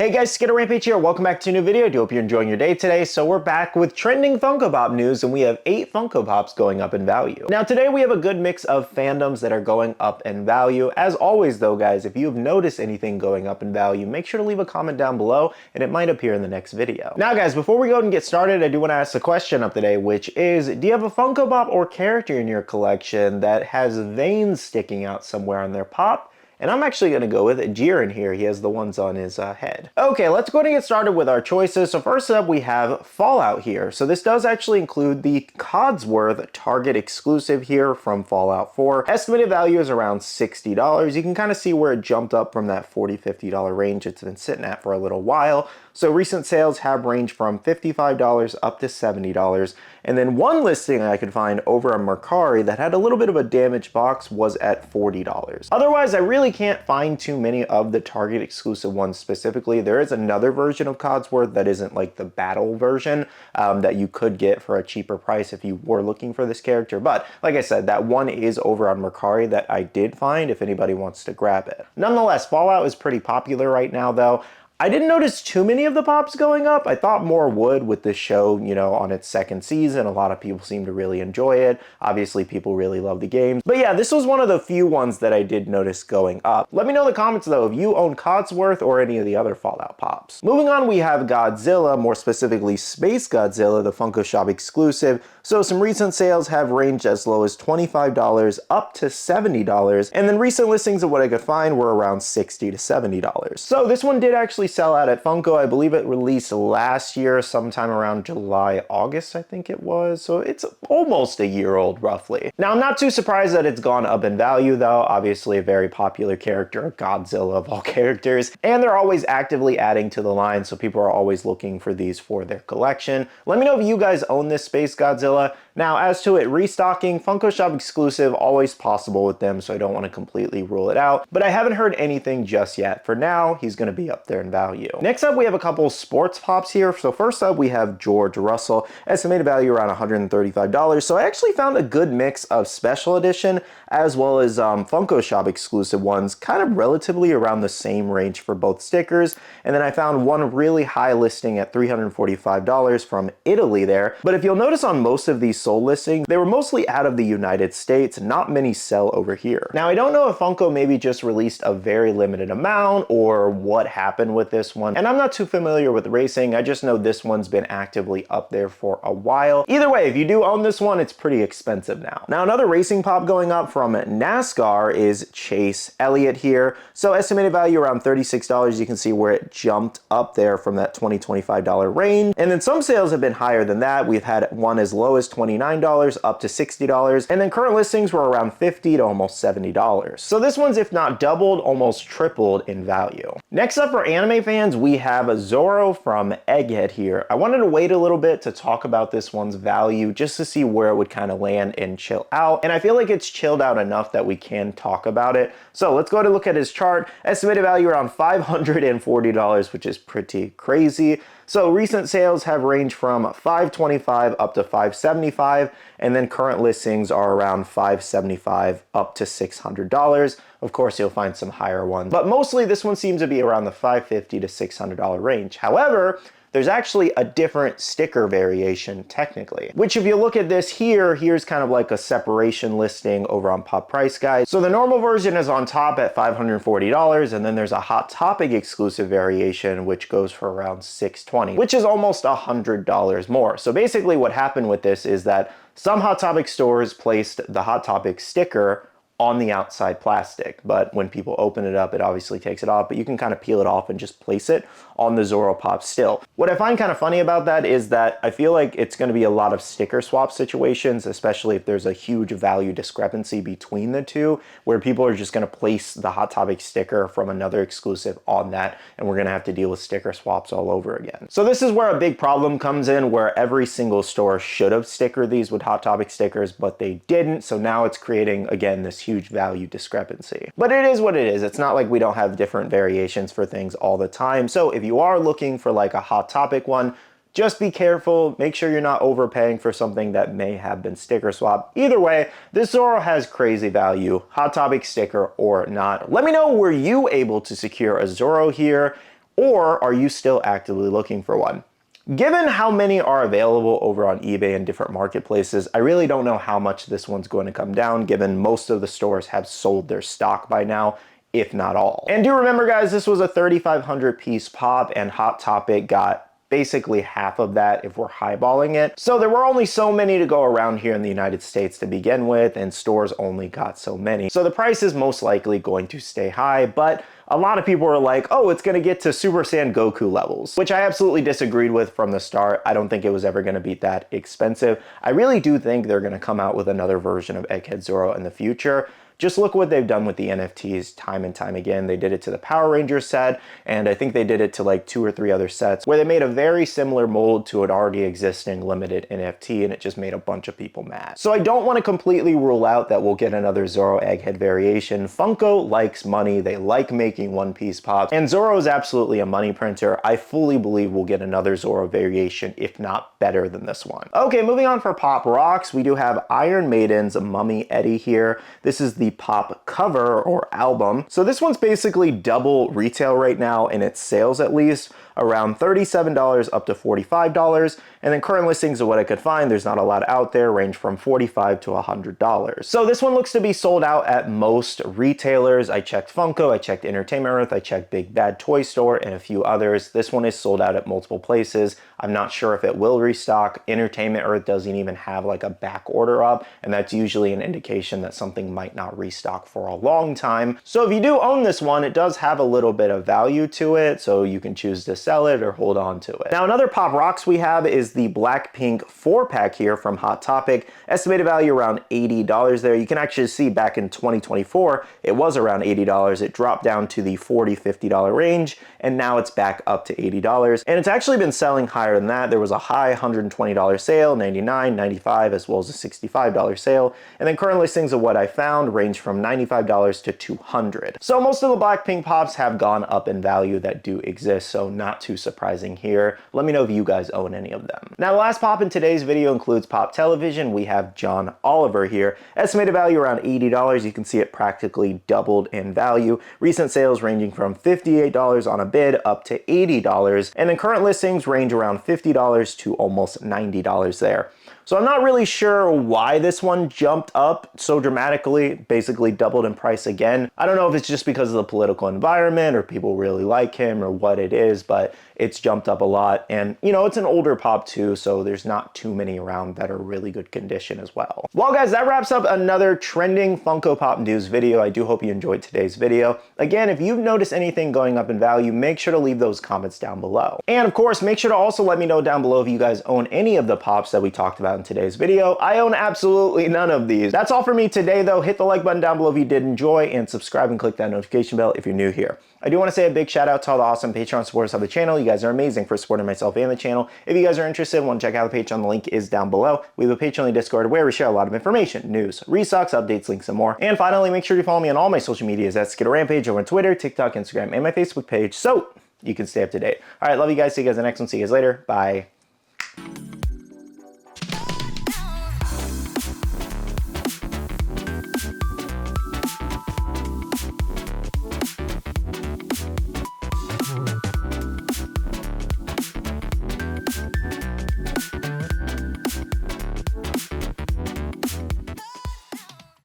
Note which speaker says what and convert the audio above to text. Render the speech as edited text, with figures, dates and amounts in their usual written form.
Speaker 1: Hey guys, Skittlerampage here. Welcome back to a new video. I do hope you're enjoying your day today. So we're back with trending Funko Pop news, and we have 8 Funko Pops going up in value. Now today we have a good mix of fandoms that are going up in value. As always though guys, if you've noticed anything going up in value, make sure to leave a comment down below and it might appear in the next video. Now guys, before we go and get started, I do want to ask a question up today, which is, do you have a Funko Pop or character in your collection that has veins sticking out somewhere on their pop? And I'm actually going to go with Jiren here. He has the ones on his head. Okay, let's go ahead and get started with our choices. So first up, we have Fallout here. So this does actually include the Codsworth Target exclusive here from Fallout 4. Estimated value is around $60. You can kind of see where it jumped up from that $40, $50 range it's been sitting at for a little while. So recent sales have ranged from $55 up to $70. And then one listing I could find over on Mercari that had a little bit of a damaged box was at $40. Otherwise, I really can't find too many of the Target exclusive ones specifically. There is another version of Codsworth that isn't like the battle version that you could get for a cheaper price if you were looking for this character. But like I said, that one is over on Mercari that I did find if anybody wants to grab it. Nonetheless, Fallout is pretty popular right now though. I didn't notice too many of the pops going up. I thought more would with this show, you know, on its second season. A lot of people seem to really enjoy it. Obviously, people really love the games. But yeah, this was one of the few ones that I did notice going up. Let me know in the comments, though, if you own Codsworth or any of the other Fallout pops. Moving on, we have Godzilla, more specifically Space Godzilla, the Funko Shop exclusive. So some recent sales have ranged as low as $25 up to $70. And then recent listings of what I could find were around $60 to $70. So this one did actually sell out at Funko. I believe it released last year, sometime around July, August, I think it was. So it's almost a year old, roughly. Now, I'm not too surprised that it's gone up in value, though. Obviously, a very popular character, Godzilla of all characters. And they're always actively adding to the line, so people are always looking for these for their collection. Let me know if you guys own this Space Godzilla. Now, as to it restocking, Funko Shop exclusive, always possible with them, so I don't want to completely rule it out. But I haven't heard anything just yet. For now, he's going to be up there in value. Next up, we have a couple sports pops here. So first up, we have George Russell, estimated value around $135. So I actually found a good mix of special edition as well as Funko Shop exclusive ones, kind of relatively around the same range for both stickers. And then I found one really high listing at $345 from Italy there. But if you'll notice on most of these sold listings, they were mostly out of the United States. Not many sell over here. Now, I don't know if Funko maybe just released a very limited amount or what happened with this one. And I'm not too familiar with racing. I just know this one's been actively up there for a while. Either way, if you do own this one, it's pretty expensive now. Now, another racing pop going up from NASCAR is Chase Elliott here. So estimated value around $36. You can see where it jumped up there from that $20, $25 range. And then some sales have been higher than that. We've had one as low as $29 up to $60. And then current listings were around $50 to almost $70. So this one's, if not doubled, almost tripled in value. Next up, for anime fans, we have Zoro from Egghead here. I wanted to wait a little bit to talk about this one's value just to see where it would kind of land and chill out. And I feel like it's chilled out enough that we can talk about it. So let's go ahead and look at his chart. Estimated value around $540, which is pretty crazy. So recent sales have ranged from $525 up to $575, and then current listings are around $575 up to $600. Of course, you'll find some higher ones, but mostly this one seems to be around the $550 to $600 range. However, there's actually a different sticker variation technically, which if you look at this here, here's kind of like a separation listing over on Pop Price Guide. So the normal version is on top at $540, and then there's a Hot Topic exclusive variation, which goes for around $620, which is almost $100 more. So basically what happened with this is that some Hot Topic stores placed the Hot Topic sticker on the outside plastic, but when people open it up, it obviously takes it off, but you can kind of peel it off and just place it on the Zoro Pop still. What I find kind of funny about that is that I feel like it's going to be a lot of sticker swap situations, especially if there's a huge value discrepancy between the two, where people are just going to place the Hot Topic sticker from another exclusive on that, and we're going to have to deal with sticker swaps all over again. So this is where a big problem comes in, where every single store should have stickered these with Hot Topic stickers, but they didn't, so now it's creating, again, this huge value discrepancy. But it is what it is. It's not like we don't have different variations for things all the time. So if you are looking for like a Hot Topic one, just be careful. Make sure you're not overpaying for something that may have been sticker swapped. Either way, this Zoro has crazy value, Hot Topic sticker or not. Let me know, were you able to secure a Zoro here? Or are you still actively looking for one? Given how many are available over on eBay and different marketplaces, I really don't know how much this one's going to come down, given most of the stores have sold their stock by now, if not all. And do remember, guys, this was a 3,500 piece pop, and Hot Topic got basically half of that if we're highballing it. So there were only so many to go around here in the United States to begin with, and stores only got so many. So the price is most likely going to stay high, but a lot of people are like, oh, it's gonna get to Super Saiyan Goku levels, which I absolutely disagreed with from the start. I don't think it was ever gonna be that expensive. I really do think they're gonna come out with another version of Egghead Zoro in the future. Just look what they've done with the NFTs time and time again. They did it to the Power Rangers set, and I think they did it to like 2 or 3 other sets where they made a very similar mold to an already existing limited NFT, and it just made a bunch of people mad. So I don't want to completely rule out that we'll get another Zoro Egghead variation. Funko likes money. They like making One Piece pops, and Zoro is absolutely a money printer. I fully believe we'll get another Zoro variation, if not better than this one. Okay, moving on for Pop Rocks, we do have Iron Maiden's Mummy Eddie here. This is the pop cover or album. So this one's basically double retail right now in its sales, at least around $37 up to $45. And then current listings of what I could find, there's not a lot out there, range from $45 to $100. So this one looks to be sold out at most retailers. I checked Funko, I checked Entertainment Earth, I checked Big Bad Toy Store, and a few others. This one is sold out at multiple places. I'm not sure if it will restock. Entertainment Earth doesn't even have like a back order up, and that's usually an indication that something might not restock for a long time. So if you do own this one, it does have a little bit of value to it, so you can choose to sell it or hold on to it. Now, another Pop Rocks we have is the Blackpink 4-pack here from Hot Topic. Estimated value around $80 there. You can actually see back in 2024, it was around $80. It dropped down to the $40, $50 range, and now it's back up to $80. And it's actually been selling higher than that. There was a high $120 sale, $99, $95, as well as a $65 sale. And then current listings of what I found range from $95 to $200. So most of the Blackpink pops have gone up in value that do exist, so not too surprising here. Let me know if you guys own any of them. Now, the last pop in today's video includes Pop Television. We have John Oliver here. Estimated value around $80. You can see it practically doubled in value. Recent sales ranging from $58 on a bid up to $80. And then current listings range around $50 to almost $90 there. So I'm not really sure why this one jumped up so dramatically, basically doubled in price again. I don't know if it's just because of the political environment or people really like him or what it is, but it's jumped up a lot. And you know, it's an older pop too, so there's not too many around that are really good condition as well. Well guys, that wraps up another trending Funko Pop news video. I do hope you enjoyed today's video. Again, if you've noticed anything going up in value, make sure to leave those comments down below. And of course, make sure to also let me know down below if you guys own any of the pops that we talked about in today's video. I own absolutely none of these. That's all for me today though. Hit the like button down below if you did enjoy, and subscribe and click that notification bell if you're new here. I do want to say a big shout out to all the awesome Patreon supporters of the channel. You guys are amazing for supporting myself and the channel. If you guys are interested and want to check out the Patreon, the link is down below. We have a Patreon Discord where we share a lot of information, news, restocks, updates, links, and more. And finally, make sure you follow me on all my social medias at Skittlerampage over on Twitter, TikTok, Instagram, and my Facebook page so you can stay up to date. All right, love you guys. See you guys in the next one. See you guys later. Bye.